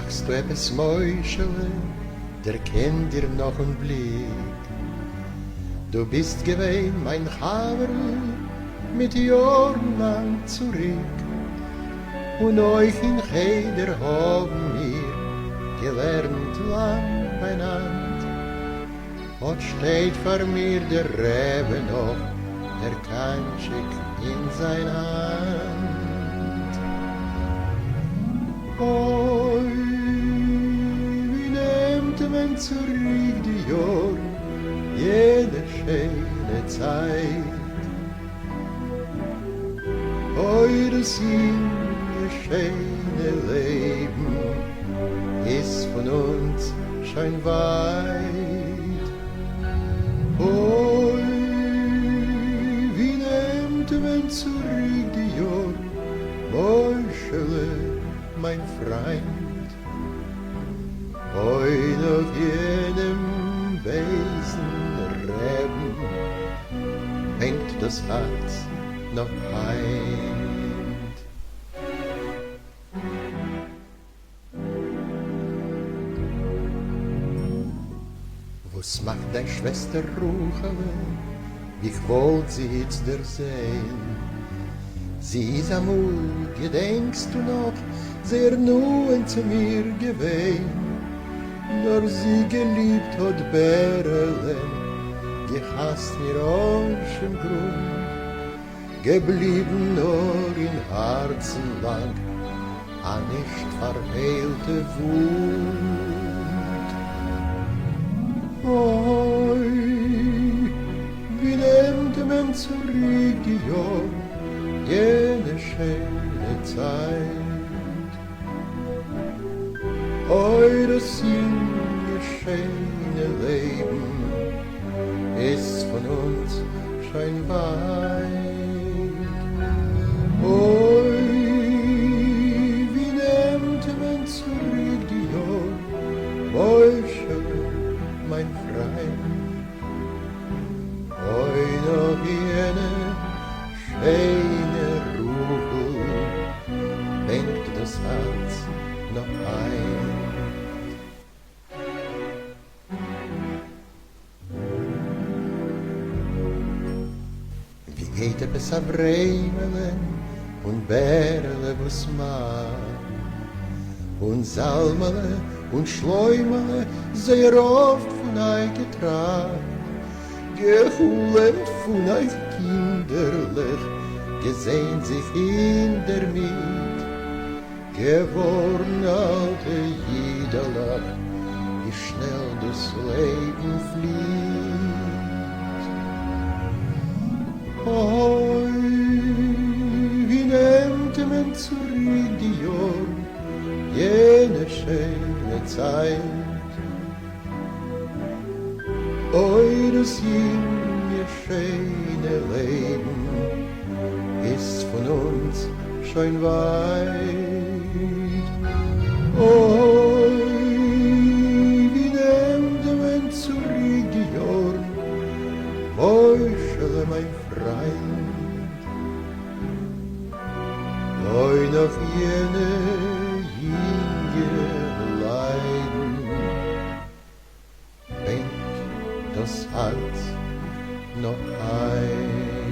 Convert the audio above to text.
sagst du etwas Mäuschele, der kennt dir noch ein Blick. Du bist gewesen, mein Haberl, mit Jahren lang zurück. Und euch in Cheder haben wir gelernt lang beieinander. Und steht vor mir der Rebe noch, der Kanschik in sein Hand. Oi, wie nimmt man zurück die Jahre, jede schöne Zeit. Oi, das schöne Leben ist von uns schon weit. Oi, wie nimmt man zurück die Jahre, Mäuschele, mein Freund. Oi, auf jenem Besenreben hängt das Herz noch heint. Was macht deine Schwester Ruchele? Ich wollt sie jetzt der sehen. Sie ist amul, gedenkst du noch, sehr nun zu mir gewehen. Nur sie geliebt hat Bärelen, gehasst mir aus im Grund, geblieben nur in Herzen lang, a nicht verhehlte Wut. Oi, wie nimmt man zurück die Jahre, jene schöne Zeit. Oi, das junge, schöne Leben ist von uns schon weit. Oi, wie nimmt man zurück die Jahre, Mäuschele, mein Freund. Oi, noch jene schöne Ruhe fängt das Herz noch ein. Wie geht es ab Reimele und Bärele, was mag? Und Salmele und Schleumele, sehr oft von euch getragen. Gehulend von euch kinderlich, gesehn sich in der Miet, geworden alte Jiederlach, wie schnell das Leben flieht. Oi, wie nimmt man zurück die Jahre, jene schöne Zeit. Oi, das junge, schöne Leben ist von uns schon weit. Oi, wie nimmt man zurück die Jahre, Mäuschele, mein Freund. Oi, nach jene junge Leiden das Herz noch ein.